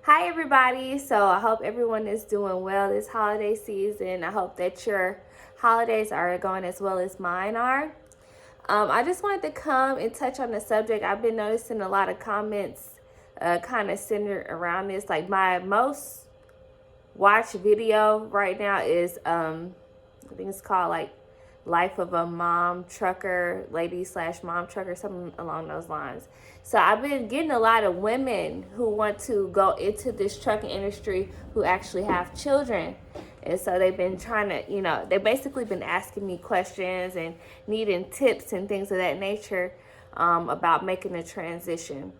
Hi everybody. So I hope everyone is doing well this holiday season. I hope that your holidays are going as well as mine are. I just wanted to come and touch on the subject. I've been noticing a lot of comments kind of centered around this. Like my most watched video right now is I think it's called like Life of a Mom Trucker, lady slash mom trucker, something along those lines. So I've been getting a lot of women who want to go into this trucking industry who actually have children. And so they've been trying to, they've basically been asking me questions and needing tips and things of that nature about making a transition.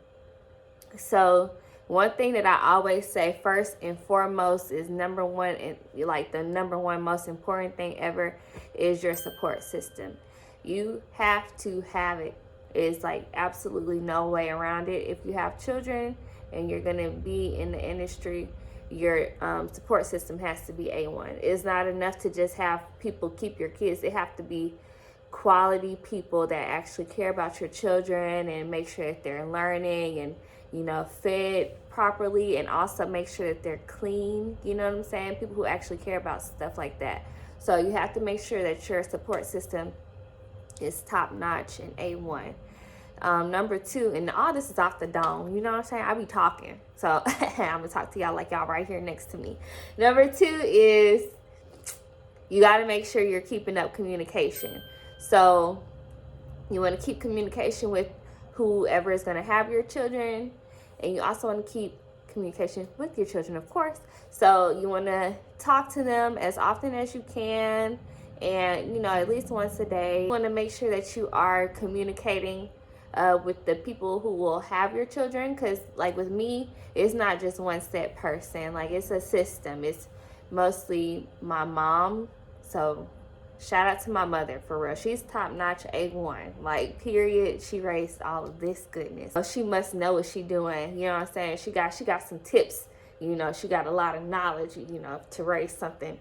So one thing that I always say first and foremost is number one, and like the number one most important thing ever is your support system. You have to have it. It's like absolutely no way around it. If you have children and you're going to be in the industry, your support system has to be A1. It's not enough to just have people keep your kids. They have to be quality people that actually care about your children and make sure that they're learning and fed properly, and also make sure that they're clean. You know what I'm saying? People who actually care about stuff like that. So you have to make sure that your support system is top notch and A1. Number two, and all this is off the dome, you know what I'm saying? I be talking, so I'm gonna talk to y'all like y'all right here next to me. Number two is you got to make sure you're keeping up communication. So you want to keep communication with whoever is going to have your children, and you also want to keep communication with your children, of course. So you want to talk to them as often as you can, and at least once a day. You want to make sure that you are communicating with the people who will have your children, because like with me, it's not just one set person. Like it's a system. It's mostly my mom. So shout out to my mother, for real. She's top notch A1. Like, period. She raised all of this goodness. So she must know what she doing. You know what I'm saying? She got some tips. She got a lot of knowledge, to raise something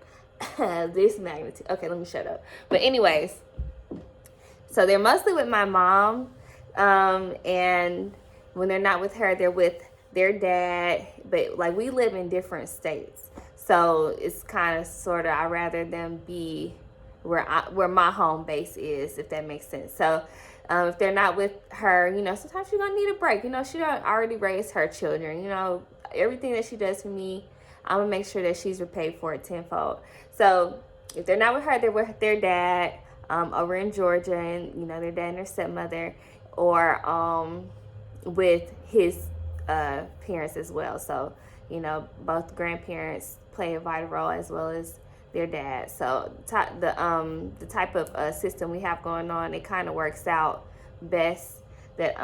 this magnitude. Okay, let me shut up. But anyways, so they're mostly with my mom. And when they're not with her, they're with their dad. But like we live in different states. So it's kind of sort of, I'd rather them be where my home base is, if that makes sense. So if they're not with her, sometimes you're gonna need a break. She don't already raised her children. Everything that she does for me, I'm gonna make sure that she's repaid for it tenfold. So if they're not with her, they're with their dad over in Georgia, and their dad and their stepmother, or with his parents as well. So both grandparents play a vital role as well as their dad. So the type of system we have going on, it kind of works out best. It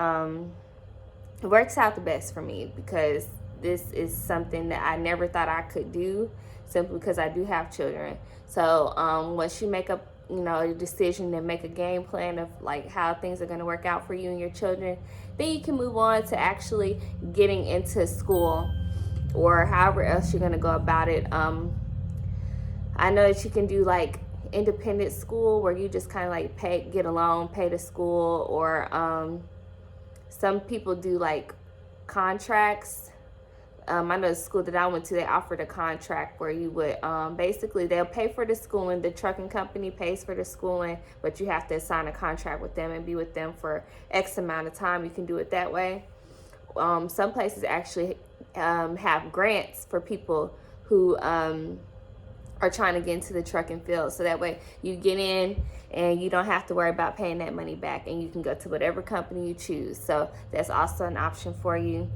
works out the best for me, because this is something that I never thought I could do, simply because I do have children. So once you make up a decision and make a game plan of like how things are going to work out for you and your children, then you can move on to actually getting into school or however else you're going to go about it. I know that you can do like independent school, where you just kind of like get a loan, pay the school, or some people do like contracts. I know the school that I went to, they offered a contract where you would basically, they'll pay for the schooling, the trucking company pays for the schooling, but you have to sign a contract with them and be with them for X amount of time. You can do it that way. Some places actually have grants for people who are trying to get into the trucking field, so that way you get in and you don't have to worry about paying that money back, and you can go to whatever company you choose. So that's also an option for you.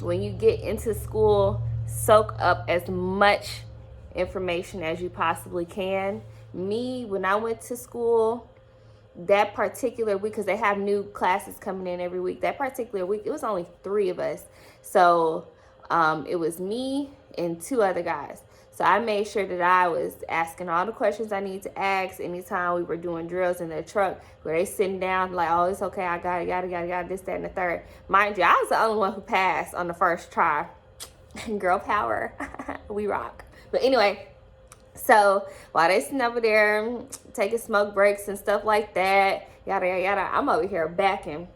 When you get into school, soak up as much information as you possibly can. Me, when I went to school, that particular week, because they have new classes coming in every week, that particular week, it was only 3 of us. So it was me and 2 other guys. So I made sure that I was asking all the questions I need to ask anytime we were doing drills in the truck, where they sitting down like, oh, it's okay, I got it, this, that, and the third. Mind you, I was the only one who passed on the first try. Girl power. We rock. But anyway, so while they sitting over there taking smoke breaks and stuff like that, yada, yada, yada, I'm over here backing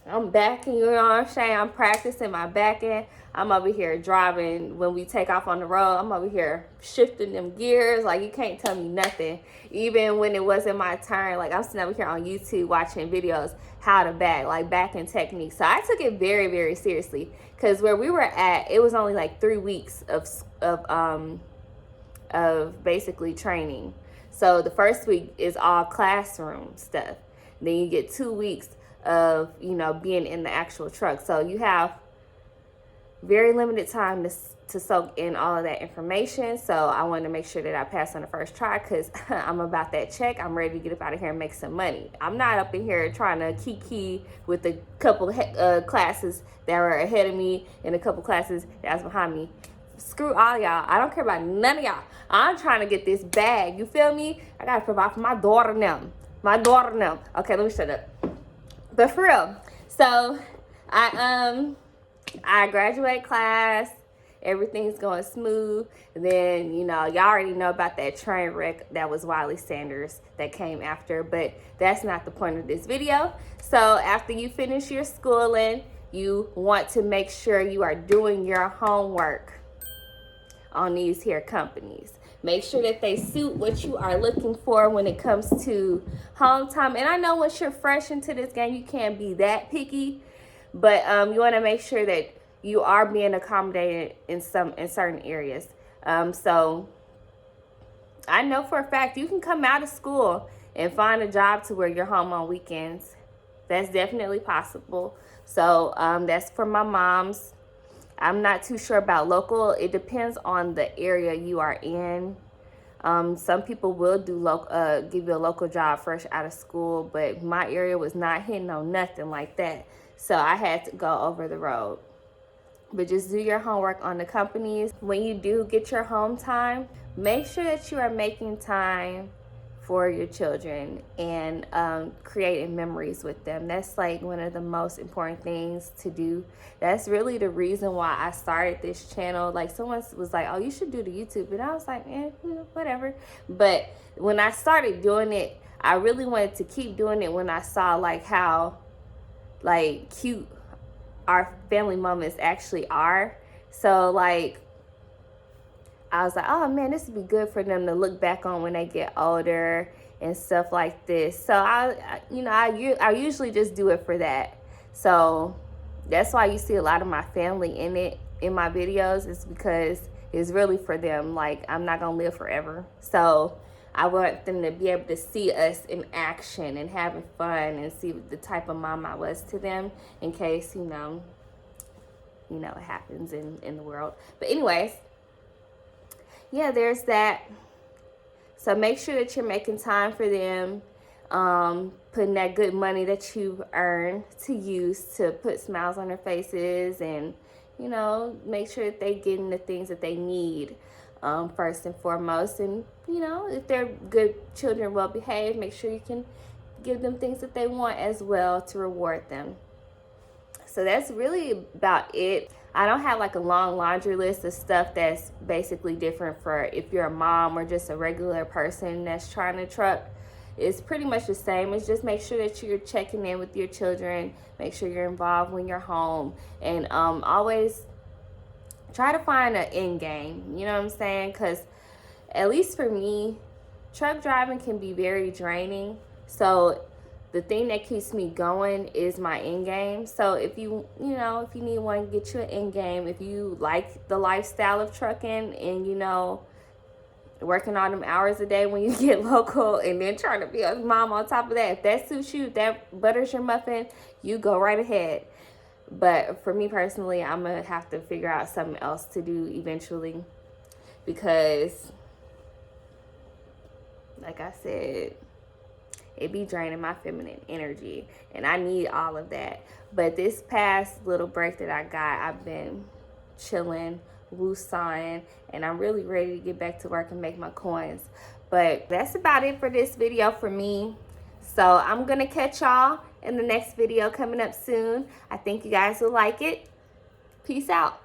I'm backing, you know what I'm saying? I'm practicing my backing. I'm over here driving when we take off on the road. I'm over here shifting them gears. Like, you can't tell me nothing. Even when it wasn't my turn, like, I'm sitting over here on YouTube watching videos how to back, like backing techniques. So I took it very, very seriously, because where we were at, it was only like 3 weeks of basically training. So the first week is all classroom stuff. Then you get 2 weeks of, you know, being in the actual truck. So you have very limited time to soak in all of that information. So I wanted to make sure that I passed on the first try, because I'm about that check. I'm ready to get up out of here and make some money. I'm not up in here trying to kiki with a couple classes that were ahead of me and a couple classes that was behind me. Screw all y'all. I don't care about none of y'all. I'm trying to get this bag. You feel me? I gotta provide for my daughter now. My daughter now. Okay, let me shut up. But for real, so I graduate class, everything's going smooth. And then, you know, y'all already know about that train wreck that was Wiley Sanders that came after, but that's not the point of this video. So after you finish your schooling, you want to make sure you are doing your homework on these here companies. Make sure that they suit what you are looking for when it comes to home time. And I know once you're fresh into this game, you can't be that picky, but you want to make sure that you are being accommodated in certain areas. So I know for a fact you can come out of school and find a job to where you're home on weekends. That's definitely possible. So that's for my moms. I'm not too sure about local. It depends on the area you are in. Some people will do give you a local job fresh out of school, but my area was not hitting on nothing like that. So I had to go over the road. But just do your homework on the companies. When you do get your home time, make sure that you are making time for your children and creating memories with them. That's like one of the most important things to do. That's really the reason why I started this channel. Like, someone was like, oh, you should do the YouTube, and I was like, whatever. But when I started doing it, I really wanted to keep doing it when I saw like how like cute our family moments actually are. So like, I was like, oh man, this would be good for them to look back on when they get older and stuff like this. So I usually just do it for that. So that's why you see a lot of my family in my videos, is because it's really for them. Like, I'm not gonna live forever, so I want them to be able to see us in action and having fun, and see the type of mom I was to them, in case you know it happens in the world. But anyways, yeah, there's that. So make sure that you're making time for them, putting that good money that you earn to use to put smiles on their faces, and make sure that they getting the things that they need first and foremost. And if they're good children, well behaved, make sure you can give them things that they want as well to reward them. So that's really about it. I don't have like a long laundry list of stuff that's basically different for if you're a mom or just a regular person that's trying to truck. It's pretty much the same. It's just make sure that you're checking in with your children, make sure you're involved when you're home, and always try to find an end game. You know what I'm saying? Because at least for me, truck driving can be very draining. So the thing that keeps me going is my end game. So if you need one, get you an end game. If you like the lifestyle of trucking and working all them hours a day when you get local, and then trying to be a mom on top of that, if that suits you, if that butters your muffin, you go right ahead. But for me personally, I'm gonna have to figure out something else to do eventually, because like I said, it be draining my feminine energy, and I need all of that. But this past little break that I got, I've been chilling, woosawing, and I'm really ready to get back to work and make my coins. But that's about it for this video for me. So I'm gonna catch y'all in the next video coming up soon. I think you guys will like it. Peace out.